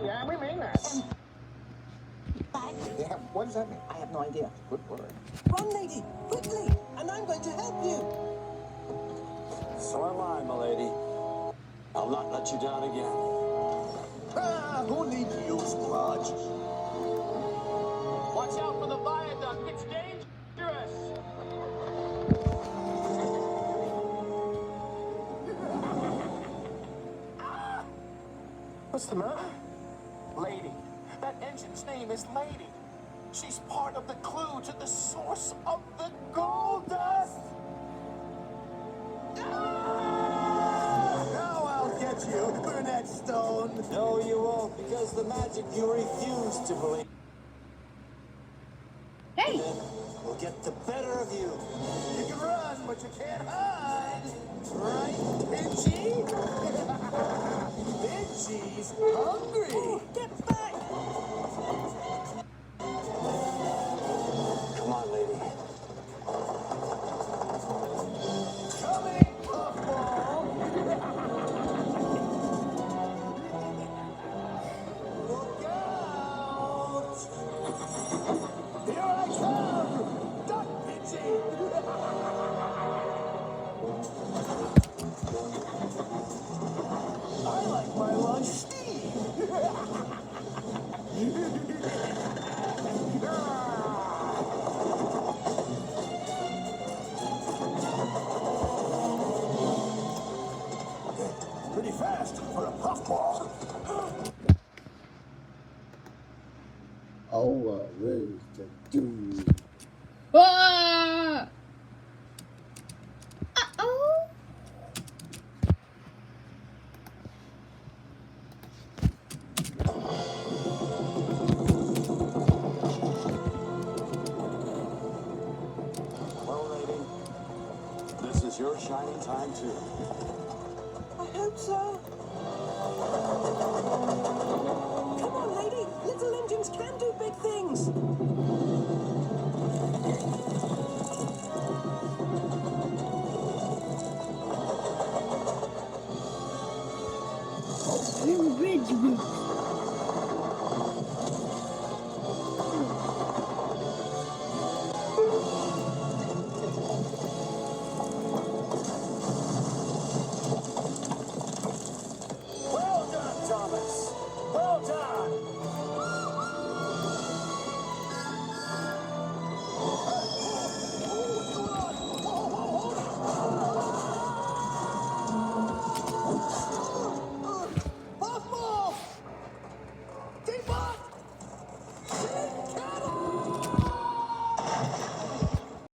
Dạ mấy miếng nè. Yeah, what does that mean? I have no idea. Good word. Run, lady, quickly, and I'm going to help you. So am I, milady. I'll not let you down again. Who needs you, Splodge? Watch out for the viaduct. It's dangerous. What's the matter? Lady. That engine's name is Lady. She's part of the clue to the source of the gold dust. Now I'll get you, Burnett Stone. No, you won't, because the magic you refuse to believe Hey! in will get the better of you. You can run, but you can't hide. Right, Pinchy? Pinchy's hungry. Oh, get back! Come on, lady. Coming, Puffball. Look out! Here I come! Duck, Pinchy! I like my lunch steamed. Pretty fast for a puffball. Oh, what is the dude? Ah! Uh-oh. Well, lady, this is your shining time, too. I hope so. Come on, lady. Little engines can do big things. Little bridge route. Well done, Thomas.